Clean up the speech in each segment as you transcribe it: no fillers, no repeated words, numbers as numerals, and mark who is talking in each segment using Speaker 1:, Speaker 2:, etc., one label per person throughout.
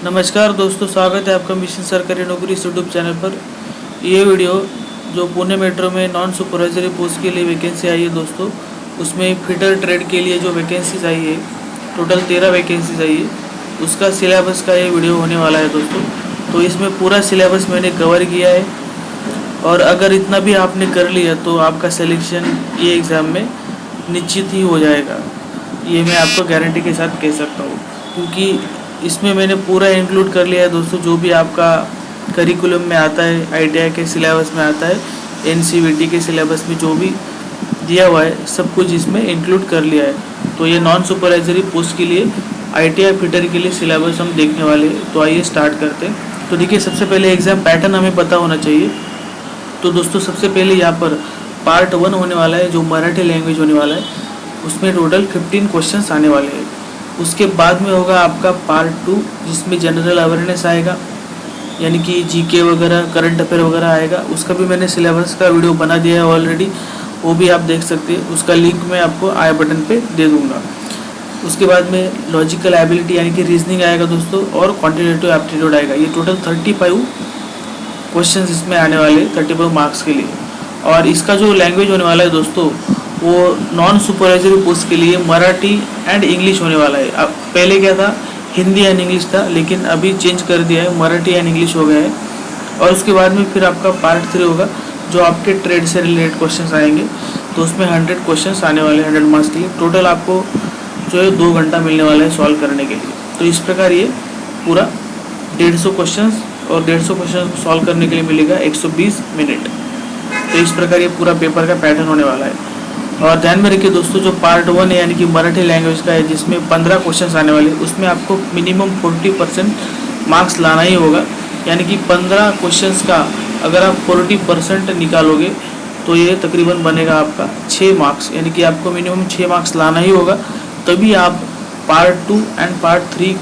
Speaker 1: नमस्कार दोस्तों, स्वागत है आपका मिशन सरकारी नौकरी यूट्यूब चैनल पर। ये वीडियो जो पुणे मेट्रो में नॉन सुपरवाइजरी पोस्ट के लिए वैकेंसी आई है दोस्तों, उसमें फिटर ट्रेड के लिए जो वैकेंसीज आई है, टोटल 13 वैकेंसीज आई है, उसका सिलेबस का ये वीडियो होने वाला है दोस्तों। तो इसमें पूरा सिलेबस मैंने कवर किया है और अगर इतना भी आपने कर लिया तो आपका सिलेक्शन ये एग्ज़ाम में निश्चित ही हो जाएगा। ये मैं आपको गारंटी के साथ कह सकता हूँ, क्योंकि इसमें मैंने पूरा इंक्लूड कर लिया है दोस्तों। जो भी आपका करिकुलम में आता है, आईटीआई के सिलेबस में आता है, एनसीवीटी के सिलेबस में जो भी दिया हुआ है, सब कुछ इसमें इंक्लूड कर लिया है। तो ये नॉन सुपरवाइजरी पोस्ट के लिए आईटीआई फिटर के लिए सिलेबस हम देखने वाले हैं। तो आइए स्टार्ट करते हैं। तो देखिए, सबसे पहले एग्ज़ाम पैटर्न हमें पता होना चाहिए। तो दोस्तों सबसे पहले यहाँ पर पार्ट 1 होने वाला है, जो मराठी लैंग्वेज होने वाला है। उसमें टोटल 15 क्वेश्चंस आने वाले हैं। उसके बाद में होगा आपका पार्ट 2, जिसमें जनरल अवेयरनेस आएगा, यानी कि जीके वगैरह, करंट अफेयर वगैरह आएगा। उसका भी मैंने सिलेबस का वीडियो बना दिया है ऑलरेडी, वो भी आप देख सकते हैं। उसका लिंक मैं आपको आई बटन पे दे दूँगा। उसके बाद में लॉजिकल एबिलिटी यानी कि रीजनिंग आएगा दोस्तों, और क्वान्टिटेटिव एप्टीट्यूड आएगा। ये टोटल 35 क्वेश्चन इसमें आने वाले 35 मार्क्स के लिए। और इसका जो लैंग्वेज होने वाला है दोस्तों, वो नॉन सुपरवाइजरी पोस्ट के लिए मराठी एंड इंग्लिश होने वाला है। अब पहले क्या था, हिंदी एंड इंग्लिश था, लेकिन अभी चेंज कर दिया है, मराठी एंड इंग्लिश हो गया है। और उसके बाद में फिर आपका पार्ट 3 होगा, जो आपके ट्रेड से रिलेटेड क्वेश्चंस आएंगे। तो उसमें 100 क्वेश्चंस आने वाले हैं 100 मार्क्स के लिए। टोटल आपको जो है 2 घंटा मिलने वाला है सॉल्व करने के लिए। तो इस प्रकार ये पूरा 150 क्वेश्चन और 150 क्वेश्चन सॉल्व करने के लिए मिलेगा 120 मिनट। तो इस प्रकार ये पूरा पेपर का पैटर्न होने वाला है। और ध्यान में रखिए दोस्तों, जो पार्ट 1 है यानी कि मराठी लैंग्वेज का है, जिसमें 15 क्वेश्चन आने वाले, उसमें आपको मिनिमम 40% मार्क्स लाना ही होगा। यानी कि 15 क्वेश्चन का अगर आप 40% निकालोगे तो ये तकरीबन बनेगा आपका 6 मार्क्स। यानी कि आपको मिनिमम 6 मार्क्स लाना ही होगा, तभी आप पार्ट 2 एंड पार्ट 3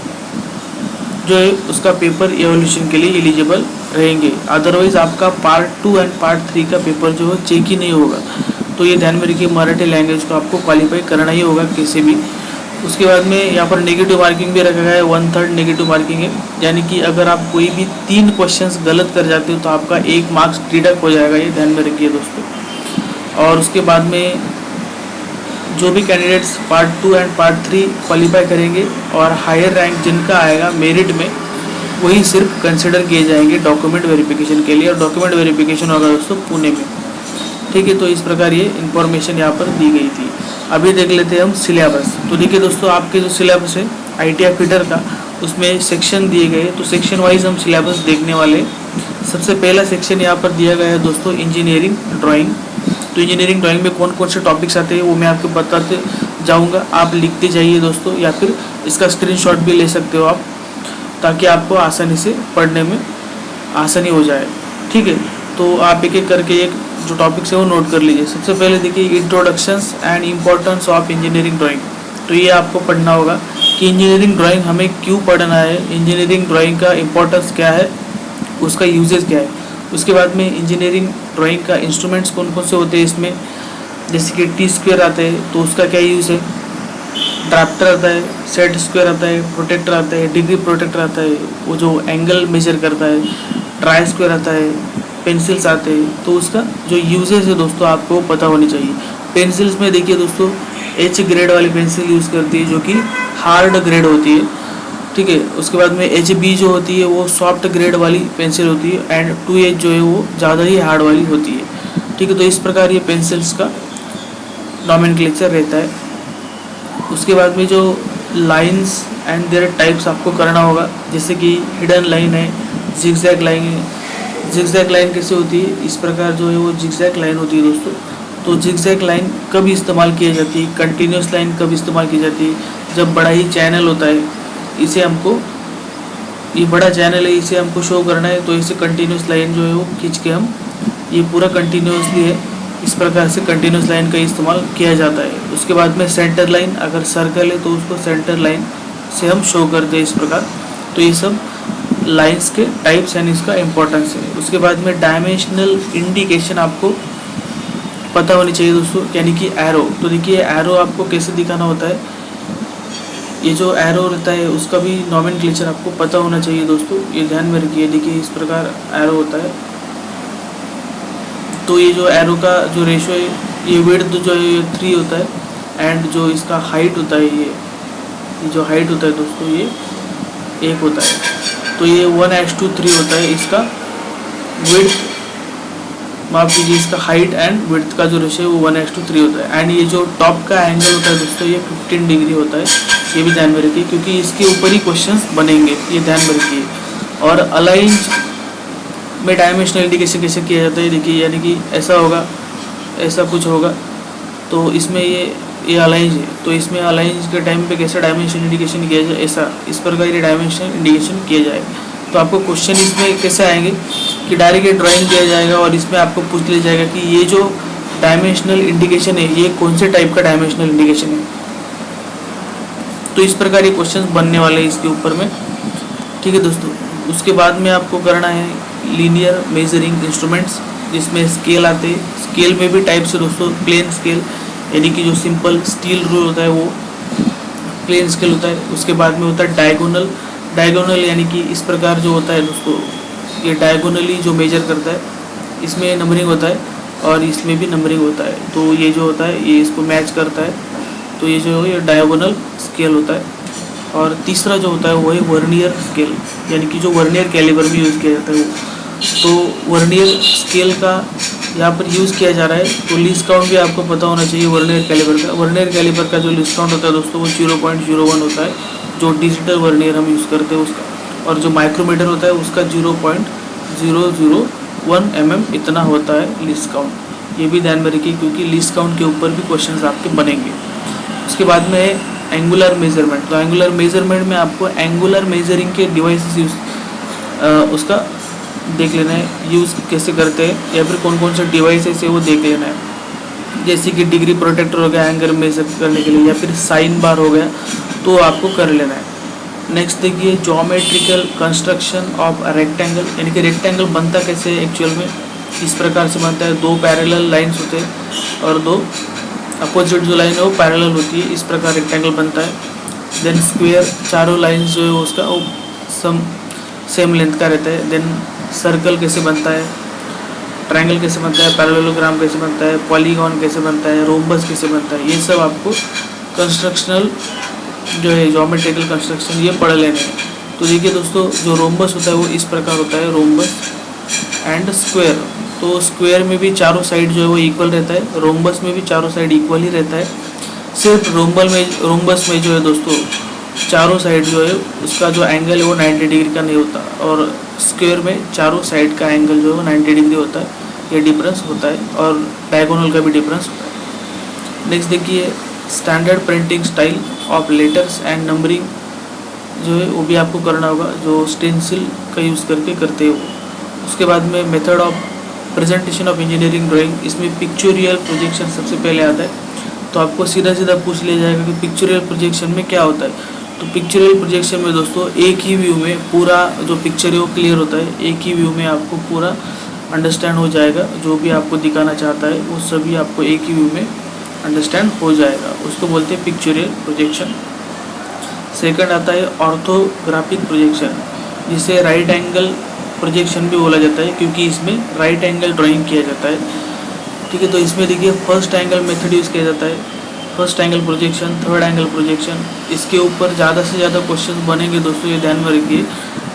Speaker 1: जो है उसका पेपर एवोल्यूशन के लिए एलिजिबल रहेंगे। अदरवाइज आपका पार्ट 2 एंड पार्ट 3 का पेपर जो है चेक ही नहीं होगा। तो ये ध्यान में रखिए, मराठी लैंग्वेज को आपको क्वालिफाई करना ही होगा कैसे भी। उसके बाद में यहाँ पर नेगेटिव मार्किंग भी रखा गया है, 1/3 नेगेटिव मार्किंग है। यानी कि अगर आप कोई भी 3 क्वेश्चंस गलत कर जाते हो तो आपका 1 मार्क्स डिडक्ट हो जाएगा। ये ध्यान में रखिए दोस्तों। और उसके बाद में जो भी candidates part 2 and part 3 qualify करेंगे और हायर रैंक जिनका आएगा मेरिट में, वही सिर्फ कंसिडर किए जाएंगे डॉक्यूमेंट वेरिफिकेशन के लिए। और डॉक्यूमेंट वेरिफिकेशन होगा दोस्तों पुणे में। ठीक है, तो इस प्रकार ये इन्फॉर्मेशन यहाँ पर दी गई थी। अभी देख लेते हैं हम सिलेबस। तो देखिए दोस्तों, आपके जो सिलेबस है आईटीआई फिटर का, उसमें सेक्शन दिए गए। तो सेक्शन वाइज हम सिलेबस देखने वाले। सबसे पहला सेक्शन यहाँ पर दिया गया है दोस्तों, इंजीनियरिंग ड्राइंग। तो इंजीनियरिंग ड्राइंग में कौन कौन से टॉपिक्स आते हैं वो मैं आपको बताते जाऊँगा। आप लिखते जाइए दोस्तों, या फिर इसका स्क्रीनशॉट भी ले सकते हो आप, ताकि आपको आसानी से पढ़ने में आसानी हो जाए। ठीक है, तो आप एक एक करके एक जो टॉपिक्स है वो नोट कर लीजिए। सबसे पहले देखिए, introductions and importance of engineering drawing. तो ये आपको पढ़ना होगा कि इंजीनियरिंग ड्राइंग हमें क्यों पढ़ना है, इंजीनियरिंग ड्राइंग का इम्पोर्टेंस क्या है, उसका यूजेस क्या है। उसके बाद में इंजीनियरिंग ड्राइंग का इंस्ट्रूमेंट्स कौन कौन से होते हैं इसमें, जैसे कि टी स्क्वायर आता है, तो उसका क्या यूज़ है, ड्राफ्टर आता है, सेट स्क्वायर आता है, प्रोटेक्टर आता है, डिग्री प्रोटेक्टर आता है, वो जो एंगल मेजर करता है, ट्राई स्क्वायर आता है, पेंसिल्स आते हैं। तो उसका जो यूजेस है दोस्तों आपको पता होनी चाहिए। पेंसिल्स में देखिए दोस्तों, एच ग्रेड वाली पेंसिल यूज़ करती है, जो कि हार्ड ग्रेड होती है। ठीक है, उसके बाद में एच बी जो होती है वो सॉफ्ट ग्रेड वाली पेंसिल होती है, एंड 2H जो है वो ज़्यादा ही हार्ड वाली होती है। ठीक है, तो इस प्रकार ये पेंसिल्स का नॉमेनक्लेचर रहता है। उसके बाद में जो लाइंस एंड देयर टाइप्स आपको करना होगा, जैसे कि हिडन लाइन है, जिगजैग लाइन है। जिगजैग लाइन कैसे होती है, इस प्रकार जो है वो जिगजैग लाइन होती है दोस्तों। तो जिगजैग लाइन कब इस्तेमाल की जाती है, कंटिन्यूस लाइन कब इस्तेमाल की जाती है, जब बड़ा ही चैनल होता है, इसे हमको, ये बड़ा चैनल है, इसे हमको शो करना है, तो इसे कंटिन्यूस लाइन जो है वो खींच के हम, ये पूरा कंटिन्यूसली है, इस प्रकार से कंटिन्यूस लाइन का इस्तेमाल किया जाता है। उसके बाद में सेंटर लाइन, अगर सर्कल है तो उसको सेंटर लाइन से हम शो करते हैं इस प्रकार। तो ये सब लाइंस के टाइप्स एंड इसका इम्पोर्टेंस है। उसके बाद में डायमेंशनल इंडिकेशन आपको पता होनी चाहिए दोस्तों, यानी कि एरो। तो देखिए, एरो आपको कैसे दिखाना होता है, ये जो एरो रहता है उसका भी नॉमेनक्लेचर आपको पता होना चाहिए दोस्तों, ये ध्यान में रखिए। देखिए इस प्रकार एरो होता है। तो ये जो एरो का जो रेशो है, ये विड्थ जो है ये 3 होता है, एंड जो इसका हाइट होता है ये जो हाइट होता है दोस्तों ये 1 होता है। तो ये 1:3 होता है इसका विड्थ, माफ कीजिए, इसका हाइट एंड विड्थ का जो रेशो है वो 1:3 होता है। एंड ये जो टॉप का एंगल होता है दोस्तों ये 15 डिग्री होता है, ये भी ध्यान में रखिए क्योंकि इसके ऊपर ही क्वेश्चंस बनेंगे, ये ध्यान में रखिए। और अलाइन में डायमेंशनल इंडिकेशन कैसे किया जाता है, देखिए यानी कि ऐसा होगा, ऐसा कुछ होगा, तो इसमें ये अलाइन है, तो इसमें अलाइन के टाइम पे कैसे डायमेंशन इंडिकेशन किया जाए, ऐसा इस प्रकार ये डायमेंशन इंडिकेशन किया जाएगा। तो आपको क्वेश्चन इसमें कैसे आएंगे कि डायरेक्ट ड्राइंग किया जाएगा और इसमें आपको पूछ लिया जाएगा कि ये जो डायमेंशनल इंडिकेशन है ये कौन से टाइप का डायमेंशनल इंडिकेशन है। तो इस प्रकार ये क्वेश्चन बनने वाले हैं इसके ऊपर में, ठीक है दोस्तों। उसके बाद में आपको करना है लीनियर मेजरिंग इंस्ट्रूमेंट्स, जिसमें स्केल आते हैं। स्केल में भी टाइप्स है दोस्तों, प्लेन स्केल यानी कि जो सिंपल स्टील रूल होता है वो प्लेन स्केल होता है। उसके बाद में होता है डायगोनल यानी कि इस प्रकार जो होता है दोस्तों, ये डायगोनली जो मेजर करता है, इसमें नंबरिंग होता है और इसमें भी नंबरिंग होता है। तो ये जो होता है ये इसको मैच करता है, तो ये जो है ये डायगोनल स्केल होता है। और तीसरा जो होता है वो है वर्नियर स्केल, यानी कि जो वर्नियर कैलिबर में यूज़ किया जाता है वो। तो वर्नियर स्केल का यहाँ पर यूज़ किया जा रहा है। तो लीस्ट काउंट भी आपको पता होना चाहिए वर्नियर कैलिबर का। वर्नियर कैलिबर का जो लीस्ट काउंट होता है दोस्तों वो 0.01 होता है, जो डिजिटल वर्नियर हम यूज़ करते हैं उसका। और जो माइक्रोमीटर होता है उसका 0.001 mm इतना होता है लीस्ट काउंट। ये भी ध्यान में रखिए क्योंकि लीस्ट काउंट के ऊपर भी क्वेश्चन आपके बनेंगे। उसके बाद में है एंगुलर मेजरमेंट। तो एंगुलर मेजरमेंट में आपको एंगुलर मेजरिंग के डिवाइसेस यूज़ उसका देख लेना है, यूज़ कैसे करते हैं या फिर कौन कौन से डिवाइसेस है वो देख लेना है। जैसे कि डिग्री प्रोटेक्टर हो गया एंगल मेजर करने के लिए, या फिर साइन बार हो गया, तो आपको कर लेना है। नेक्स्ट देखिए ज्योमेट्रिकल कंस्ट्रक्शन ऑफ रेक्टेंगल, यानी कि रेक्टेंगल बनता कैसे है एक्चुअल में, इस प्रकार से बनता है। 2 पैरेलल लाइन्स होते हैं और 2 अपोजिट जो लाइन है वो पैरेलल होती है, इस प्रकार रेक्टेंगल बनता है। देन स्क्वायर, चारों लाइन्स जो है उसका वो सेम लेंथ का रहता है। देन सर्कल कैसे बनता है, ट्रायंगल कैसे बनता है, पैरेललोग्राम कैसे बनता है, पॉलीगॉन कैसे बनता है, रोम्बस कैसे बनता है, ये सब आपको कंस्ट्रक्शनल जो है ज्योमेट्रिकल कंस्ट्रक्शन ये पढ़ लेने हैं। तो देखिए दोस्तों जो रोम्बस होता है वो इस प्रकार होता है, रोम्बस एंड स्क्वायर। तो स्क्वायर में भी चारों साइड जो है वो इक्वल रहता है, रोम्बस में भी चारों साइड इक्वल ही रहता है। सिर्फ रोम्बस में जो है दोस्तों चारों साइड जो है उसका जो एंगल है वो 90 डिग्री का नहीं होता, और स्क्वायर में चारों साइड का एंगल जो है वो 90 डिग्री होता है, ये डिफरेंस होता है। और डायगोनल का भी डिफरेंस होता है। नेक्स्ट देखिए standard printing style of letters and numbering जो है वो भी आपको करना होगा, जो स्टेंसिल का यूज़ करके करते हो। उसके बाद में method of presentation of engineering drawing, इसमें पिक्चोरियल प्रोजेक्शन सबसे पहले आता है। तो आपको सीधा सीधा पूछ लिया जाएगा कि पिक्चोरियल प्रोजेक्शन में क्या होता है। तो पिक्चोरियल प्रोजेक्शन में दोस्तों एक ही व्यू में पूरा जो पिक्चर है वो क्लियर होता है, एक ही व्यू में आपको पूरा अंडरस्टैंड हो जाएगा, जो भी आपको दिखाना चाहता है वो सभी आपको एक ही व्यू में अंडरस्टैंड हो जाएगा, उसको बोलते हैं पिक्चोरियल प्रोजेक्शन। सेकंड आता है ऑर्थोग्राफिक प्रोजेक्शन, जिसे राइट एंगल प्रोजेक्शन भी बोला जाता है क्योंकि इसमें राइट एंगल ड्राइंग किया जाता है, ठीक है। तो इसमें देखिए फर्स्ट एंगल मेथड यूज़ किया जाता है, first angle projection, third angle projection. इसके ऊपर ज़्यादा से ज़्यादा क्वेश्चन बनेंगे दोस्तों, ये ध्यान में रखिए।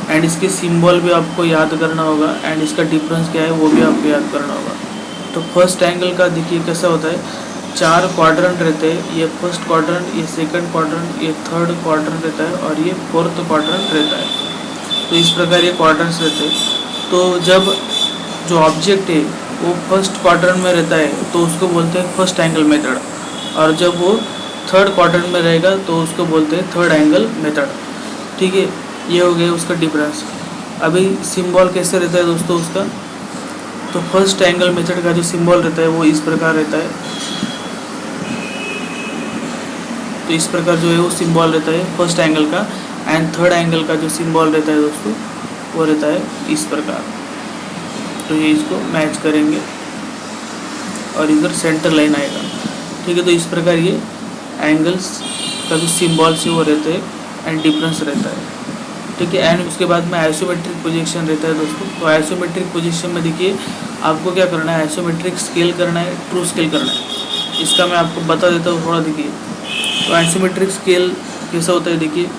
Speaker 1: एंड इसके सिंबल भी आपको याद करना होगा, एंड इसका डिफरेंस क्या है वो भी आपको याद करना होगा। तो फर्स्ट एंगल का देखिए कैसा होता है, 4 क्वाड्रेंट रहते हैं, ये फर्स्ट क्वाड्रेंट, ये सेकंड क्वाड्रेंट, ये थर्ड क्वाड्रेंट रहता है और ये फोर्थ क्वाड्रेंट रहता है। तो इस प्रकार ये क्वाड्रेंट्स रहते हैं। तो जब जो ऑब्जेक्ट है वो फर्स्ट क्वाड्रेंट में रहता है तो उसको बोलते हैं फर्स्ट एंगल मेथड, और जब वो थर्ड क्वाड्रेंट में रहेगा तो उसको बोलते हैं थर्ड एंगल मेथड, ठीक है। ये हो गया उसका डिफरेंस। अभी सिंबल कैसे रहता है दोस्तों उसका, तो फर्स्ट एंगल मेथड का जो सिंबल रहता है वो इस प्रकार रहता है, तो इस प्रकार जो है वो सिंबल रहता है फर्स्ट एंगल का। एंड थर्ड एंगल का जो सिंबल रहता है दोस्तों वो रहता है इस प्रकार। तो ये इसको मैच करेंगे और इधर सेंटर लाइन आएगा, ठीक है। तो इस प्रकार ये एंगल्स का भी सिम्बॉल से वो रहते हैं एंड डिफरेंस रहता है, ठीक है। एंड उसके बाद में आइसोमेट्रिक पोजीशन रहता है दोस्तों। तो आइसोमेट्रिक पोजीशन में देखिए आपको क्या करना है, आइसोमेट्रिक स्केल करना है, ट्रू स्केल करना है। इसका मैं आपको बता देता हूँ थोड़ा। देखिए तो आइसोमेट्रिक स्केल कैसा होता है, देखिए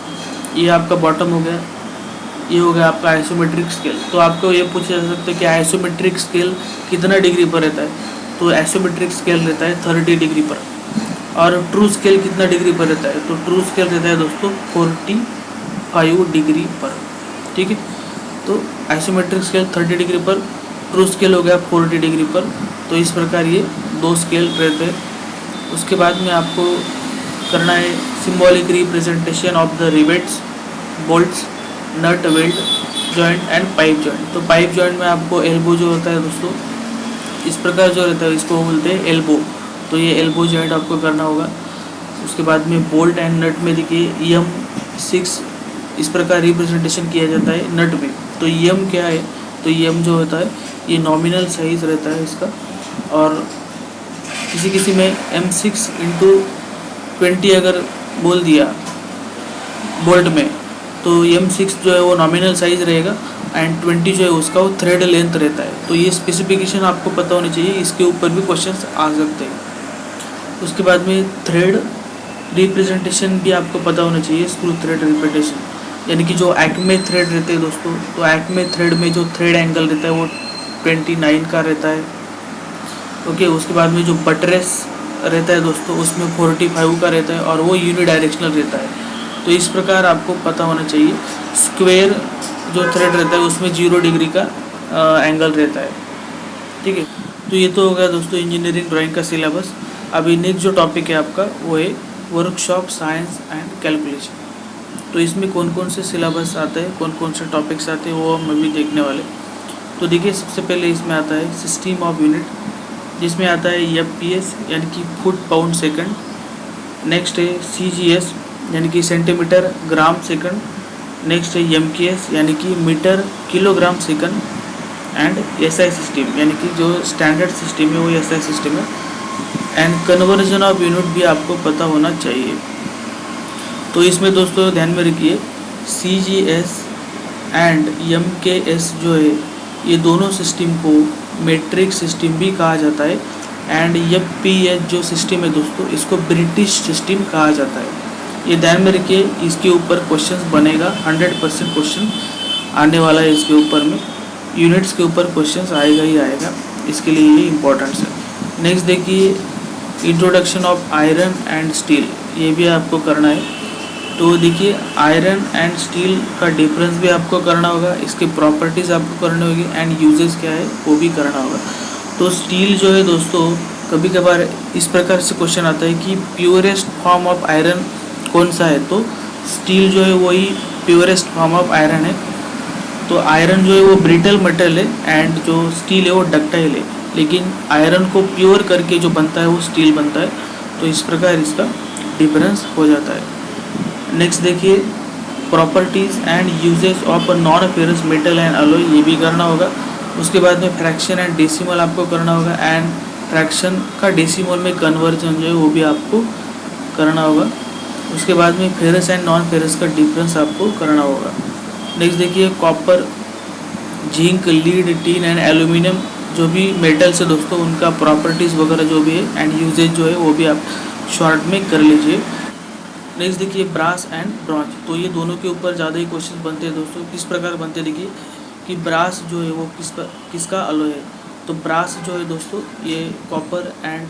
Speaker 1: ये आपका बॉटम हो गया, ये हो गया आपका आइसोमेट्रिक स्केल। तो आपको ये पूछा जा सकता है कि आइसोमेट्रिक स्केल कितना डिग्री पर रहता है। तो आइसोमेट्रिक स्केल रहता है 30 डिग्री पर। और ट्रू स्केल कितना डिग्री पर रहता है, तो ट्रू स्केल रहता है दोस्तों 45 डिग्री पर, ठीक है। तो आइसोमेट्रिक स्केल 30 डिग्री पर, ट्रू स्केल हो गया 40 डिग्री पर। तो इस प्रकार ये दो स्केल रहते हैं। उसके बाद में आपको करना है symbolic representation of the rivets, bolts, nut, weld joint and pipe joint. तो पाइप जॉइंट में आपको एल्बो जो होता है दोस्तों, इस प्रकार जो रहता है इसको बोलते हैं एल्बो। तो ये एल्बो जॉइंट आपको करना होगा। उसके बाद में बोल्ट एंड नट में देखिए M6 इस प्रकार रिप्रेजेंटेशन किया जाता है नट में। तो M क्या है, तो M जो होता है ये नॉमिनल साइज रहता है इसका। और किसी में M6 × 20 अगर बोल दिया बोल्ट में, तो M6 जो है वो नॉमिनल साइज रहेगा एंड 20 जो है उसका वो थ्रेड लेंथ रहता है। तो ये स्पेसिफिकेशन आपको पता होनी चाहिए, इसके ऊपर भी क्वेश्चंस आ सकते हैं। उसके बाद में थ्रेड रिप्रेजेंटेशन भी आपको पता होना चाहिए, स्क्रू थ्रेड रिप्रेजेंटेशन, यानी कि जो एक्मे थ्रेड रहते हैं दोस्तों, तो एक्मे थ्रेड में जो थ्रेड एंगल रहता है वो 29 का रहता है, ओके। उसके बाद में जो बटरेस रहता है दोस्तों उसमें 45 का रहता है और वो यूनिडायरेक्शनल रहता है। तो इस प्रकार आपको पता होना चाहिए। स्क्वायर जो थ्रेड रहता है उसमें 0 डिग्री का एंगल रहता है, ठीक है। तो ये तो हो गया दोस्तों इंजीनियरिंग ड्राइंग का सिलेबस। अभी नेक्स्ट जो टॉपिक है आपका वो है वर्कशॉप साइंस एंड कैलकुलेशन। तो इसमें कौन कौन से सिलेबस आते हैं, कौन कौन से टॉपिक्स आते हैं वो हम अभी देखने वाले। तो देखिए सबसे पहले इसमें आता है सिस्टम ऑफ यूनिट, जिसमें आता है FPS यानी कि फुट पाउंड सेकंड। नेक्स्ट है CGS यानी कि सेंटीमीटर ग्राम सेकंड। नेक्स्ट है MKS यानी कि metre kilogram second. And SI system यानी कि जो स्टैंडर्ड सिस्टम है वो SI सिस्टम है। एंड कन्वर्जन ऑफ यूनिट भी आपको पता होना चाहिए। तो इसमें दोस्तों ध्यान में रखिए CGS एंड MKS जो है ये दोनों सिस्टम को मेट्रिक सिस्टम भी कहा जाता है। एंड FPS जो सिस्टम है दोस्तों इसको ब्रिटिश सिस्टम कहा जाता है। ये ध्यान में रखिए, इसके ऊपर क्वेश्चंस बनेगा, 100% क्वेश्चन आने वाला है इसके ऊपर में। यूनिट्स के ऊपर क्वेश्चंस आएगा ही आएगा, इसके लिए ये इम्पोर्टेंट है। नेक्स्ट देखिए introduction of iron and steel, ये भी आपको करना है। तो देखिए आयरन एंड स्टील का डिफरेंस भी आपको करना होगा, इसके प्रॉपर्टीज़ आपको करनी होगी एंड यूजेस क्या है वो भी करना होगा। तो स्टील जो है दोस्तों कभी कभार इस प्रकार से क्वेश्चन आता है कि प्योरेस्ट फॉर्म ऑफ आयरन कौन सा है। तो स्टील जो है वही प्योरेस्ट फॉर्म ऑफ आयरन है। तो आयरन जो है वो ब्रिटल मेटल है एंड जो स्टील है वो डक्टाइल है, लेकिन आयरन को प्योर करके जो बनता है वो स्टील बनता है। तो इस प्रकार इसका डिफरेंस हो जाता है। नेक्स्ट देखिए properties and uses of non ferrous metal and alloy, ये भी करना होगा। उसके बाद में फ्रैक्शन एंड डेसिमल आपको करना होगा एंड फ्रैक्शन का डेसिमल में कन्वर्जन जो है वो भी आपको करना होगा। उसके बाद में फेरस एंड नॉन फेरस का डिफरेंस आपको करना होगा। नेक्स्ट देखिए copper, zinc, lead, tin and aluminium जो भी मेटल्स है दोस्तों उनका प्रॉपर्टीज़ वगैरह जो भी है एंड यूजेज जो है वो भी आप शॉर्ट में कर लीजिए। नेक्स्ट देखिए ब्रास एंड ब्रॉन्ज, तो ये दोनों के ऊपर ज़्यादा ही क्वेश्चन बनते हैं दोस्तों। किस प्रकार बनते हैं देखिए कि ब्रास जो है वो किसका अलॉय है। तो ब्रास जो है दोस्तों ये कॉपर एंड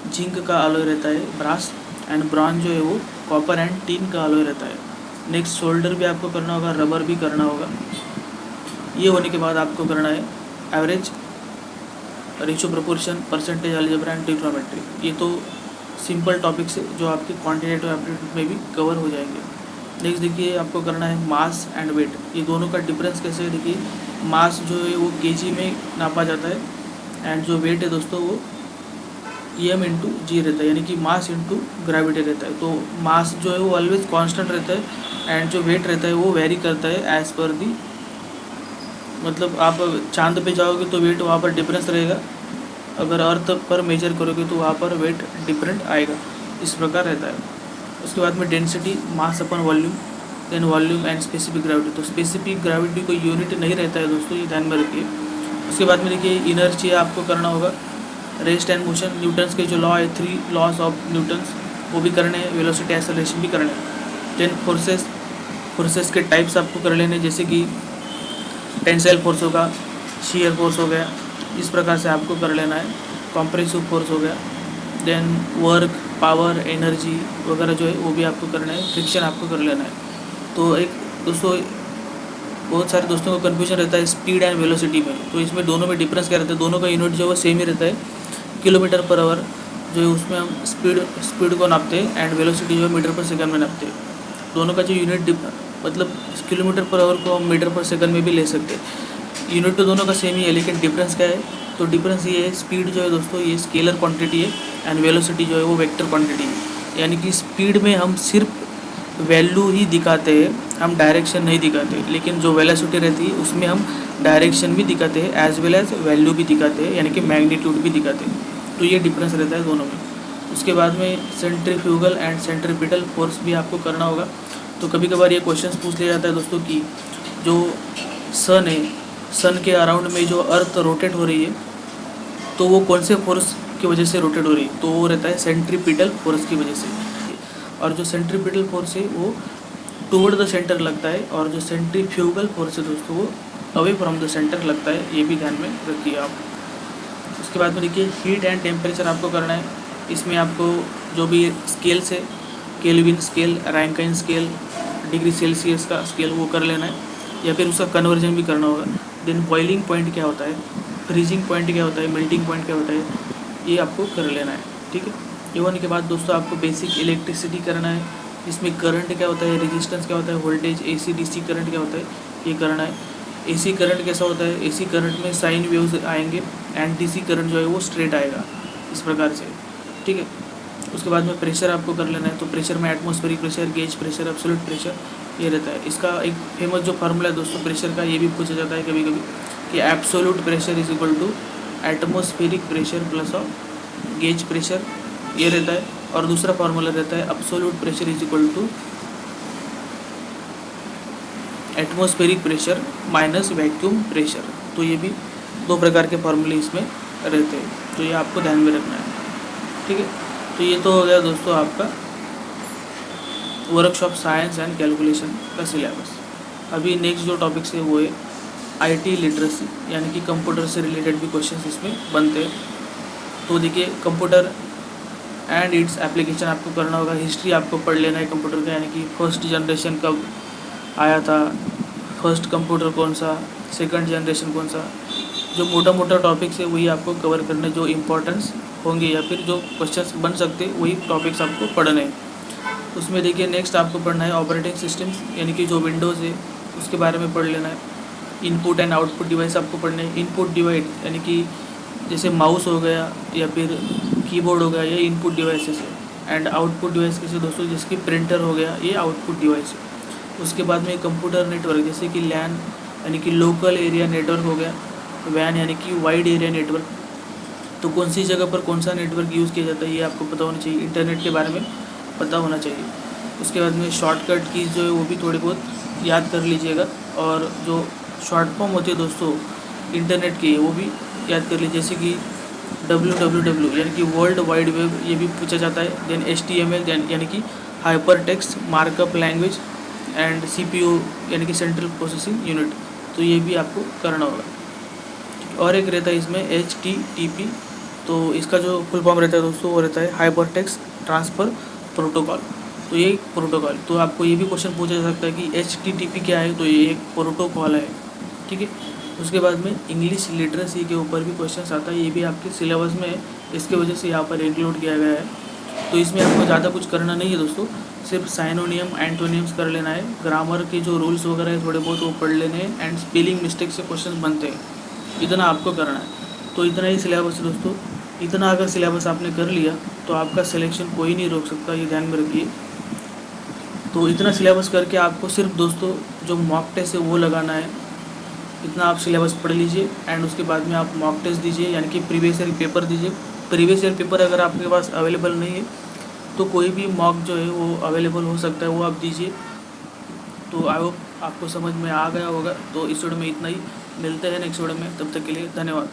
Speaker 1: जिंक का अलॉय रहता है ब्रास, एंड ब्रॉन्ज जो है वो कॉपर एंड टीन का अलॉय रहता है। नेक्स्ट सोल्डर भी आपको करना होगा, रबर भी करना होगा। ये होने के बाद आपको करना है average, ratio proportion, percentage, algebra and trigonometry. ये तो सिंपल टॉपिक्स है जो आपके क्वांटिटेटिव एप्टीट्यूड में भी कवर हो जाएंगे। नेक्स्ट देखिए आपको करना है मास एंड वेट, ये दोनों का डिफरेंस कैसे है। देखिए मास जो है वो केजी में नापा जाता है एंड जो वेट है दोस्तों वो m/g रहता है, यानी कि मास इंटू ग्रेविटी रहता है। तो मास जो है वो ऑलवेज कांस्टेंट रहता है एंड जो वेट रहता है वो वेरी करता है एज पर दी, मतलब आप चांद पे जाओगे तो वेट वहाँ पर डिफरेंस रहेगा, अगर अर्थ पर मेजर करोगे तो वहाँ पर वेट डिफरेंट आएगा, इस प्रकार रहता है। उसके बाद में density, mass upon volume, then volume and specific gravity. तो स्पेसिफिक ग्रेविटी कोई यूनिट नहीं रहता है दोस्तों, ये ध्यान में रखिए। उसके बाद में देखिए इनर्शिया आपको करना होगा, रेस्ट एंड मोशन, न्यूटन्स के जो लॉ है 3 लॉज ऑफ न्यूटन्स वो भी करने हैं, वेलोसिटी एक्सेलरेशन भी करने हैं। देन फोर्सेस के टाइप्स आपको कर लेने, जैसे कि टेंसाइल फोर्स होगा, शियर फोर्स हो गया, इस प्रकार से आपको कर लेना है। कॉम्प्रेसिव फोर्स हो गया, देन वर्क, पावर, एनर्जी वगैरह जो है वो भी आपको करना है। फ्रिक्शन आपको कर लेना है। तो एक दोस्तों बहुत सारे दोस्तों को कन्फ्यूजन रहता है स्पीड एंड वेलोसिटी में, तो इसमें दोनों में डिफरेंस क्या रहता है, दोनों का यूनिट जो है सेम ही रहता है, किलोमीटर पर आवर जो है उसमें हम स्पीड को नापते हैं, एंड वेलोसिटी जो है मीटर पर सेकंड में नापते हैं। दोनों का जो यूनिट मतलब किलोमीटर पर आवर को हम मीटर पर सेकंड में भी ले सकते हैं। यूनिट तो दोनों का सेम ही है, लेकिन डिफरेंस क्या है, तो डिफरेंस ये है, स्पीड जो है दोस्तों ये स्केलर क्वांटिटी है एंड वेलोसिटी जो है वो वेक्टर क्वांटिटी है। यानी कि स्पीड में हम सिर्फ वैल्यू ही दिखाते हैं, हम डायरेक्शन नहीं दिखाते, लेकिन जो वेलोसिटी रहती है उसमें हम डायरेक्शन भी दिखाते हैं एज वेल एज वैल्यू भी दिखाते हैं, यानी कि मैग्नीट्यूड भी दिखाते हैं। तो ये डिफरेंस रहता है दोनों में। उसके बाद में सेंट्रीफ्यूगल एंड सेंट्रीपिटल फोर्स भी आपको करना होगा। तो कभी कभार ये क्वेश्चन पूछ लिया जाता है दोस्तों कि जो सन है, सन के अराउंड में जो अर्थ रोटेट हो रही है, तो वो कौन से फोर्स की वजह से रोटेट हो रही है, तो वो रहता है सेंट्रीपिटल फोर्स की वजह से। और जो सेंट्रीपिटल फोर्स है वो टुवर्ड द सेंटर लगता है, और जो सेंट्रीफ्यूगल फोर्स है दोस्तों वो अवे फ्रॉम द सेंटर लगता है, ये भी ध्यान में रखिए आप। उसके बाद में देखिए हीट एंड टेम्परेचर आपको करना है। इसमें आपको जो भी स्केल्स है, kelvin scale, Rankine scale, degree Celsius का स्केल वो कर लेना है, या फिर उसका कन्वर्जन भी करना होगा। देन बॉइलिंग पॉइंट क्या होता है, फ्रीजिंग पॉइंट क्या होता है, मेल्टिंग पॉइंट क्या होता है, ये आपको कर लेना है। ठीक है, ये होने के बाद दोस्तों आपको बेसिक इलेक्ट्रिसिटी करना है। इसमें करंट क्या होता है, रेजिस्टेंस क्या होता है, वोल्टेज, AC DC करंट क्या होता है, ये करना है। AC करंट कैसा होता है, AC करंट में साइन वेव्स आएंगे एंड DC करंट जो है वो स्ट्रेट आएगा, इस प्रकार से। ठीक है, उसके बाद में प्रेशर आपको कर लेना है। तो प्रेशर में atmospheric pressure, gauge pressure, absolute pressure ये रहता है। इसका एक फेमस जो फार्मूला है दोस्तों प्रेशर का, ये भी पूछा जाता है कभी कभी कि absolute pressure is equal to atmospheric pressure plus of gauge pressure, ये रहता है। और दूसरा फार्मूला रहता है absolute pressure is equal to atmospheric pressure minus vacuum pressure. तो ये भी 2 प्रकार के फार्मूले इसमें रहते हैं, तो ये आपको ध्यान में रखना है। ठीक है, तो ये तो हो गया दोस्तों आपका वर्कशॉप साइंस एंड कैलकुलेशन का सिलेबस। अभी नेक्स्ट जो टॉपिक्स है वो है IT लिटरेसी, यानी कि कंप्यूटर से रिलेटेड भी क्वेश्चंस इसमें बनते हैं। तो देखिए कंप्यूटर एंड इट्स एप्लीकेशन आपको करना होगा। हिस्ट्री आपको पढ़ लेना है कंप्यूटर का, यानी कि फर्स्ट जनरेशन कब आया था, फर्स्ट कंप्यूटर कौन सा, सेकंड जनरेशन कौन सा, जो मोटा मोटा टॉपिक्स है वही आपको कवर करने, जो इम्पोर्टेंस होंगे या फिर जो क्वेश्चंस बन सकते हैं वही टॉपिक्स आपको पढ़ने हैं। उसमें देखिए नेक्स्ट आपको पढ़ना है ऑपरेटिंग सिस्टम्स, यानी कि जो विंडोज़ है उसके बारे में पढ़ लेना है। इनपुट एंड आउटपुट डिवाइस आपको पढ़ने हैं। इनपुट डिवाइस यानी कि जैसे माउस हो गया या फिर कीबोर्ड हो गया, ये इनपुट डिवाइसेस है। एंड आउटपुट डिवाइस कैसे दोस्तों, जैसे कि प्रिंटर हो गया, ये आउटपुट डिवाइस है। उसके बाद में कंप्यूटर नेटवर्क, जैसे कि लैन यानी कि लोकल एरिया नेटवर्क हो गया, वैन यानी कि वाइड एरिया नेटवर्क। तो कौन सी जगह पर कौन सा नेटवर्क यूज़ किया जाता है ये आपको पता होना चाहिए, इंटरनेट के बारे में पता होना चाहिए। उसके बाद में शॉर्टकट कीज़ जो है वो भी थोड़ी बहुत याद कर लीजिएगा, और जो शॉर्ट फॉर्म होती है दोस्तों इंटरनेट की वो भी याद कर लीजिए, जैसे कि www यानी कि वर्ल्ड वाइड वेब, ये भी पूछा जाता है। देन HTML यानी कि hyper text markup language, and CPU यानी कि सेंट्रल प्रोसेसिंग यूनिट, तो ये भी आपको करना होगा। और एक रहता है इसमें HTTP, तो इसका जो फुल फॉर्म रहता है दोस्तों वो रहता है हाइपर टेक्स्ट ट्रांसफ़र प्रोटोकॉल। तो ये प्रोटोकॉल, तो आपको ये भी क्वेश्चन पूछा जा सकता है कि HTTP क्या है, तो ये एक प्रोटोकॉल है। ठीक है, उसके बाद में इंग्लिश लिटरेसी के ऊपर भी क्वेश्चन आता है, ये भी आपके सिलेबस में है, इसके वजह से यहाँ पर इंक्लूड किया गया है। तो इसमें आपको ज़्यादा कुछ करना नहीं है दोस्तों, सिर्फ साइनोनियम एंटोनियम्स कर लेना है, ग्रामर के जो रूल्स वगैरह है थोड़े बहुत वो पढ़ लेने हैं, एंड स्पेलिंग मिस्टेक से क्वेश्चन बनते हैं, इतना आपको करना है। तो इतना ही सिलेबस है दोस्तों। इतना अगर सिलेबस आपने कर लिया तो आपका सिलेक्शन कोई नहीं रोक सकता, ये ध्यान में रखिए। तो इतना सिलेबस करके आपको सिर्फ दोस्तों जो मॉक टेस्ट है वो लगाना है। इतना आप सिलेबस पढ़ लीजिए, एंड उसके बाद में आप मॉक टेस्ट दीजिए, यानी कि प्रीवियस ईयर पेपर दीजिए। प्रीवियस ईयर पेपर अगर आपके पास अवेलेबल नहीं है तो कोई भी मॉक जो है वो अवेलेबल हो सकता है, वो आप दीजिए। तो आई होप आपको समझ में आ गया होगा। तो इस वीडियो में इतना ही, मिलते हैं नेक्स्ट वीडियो में, तब तक के लिए धन्यवाद।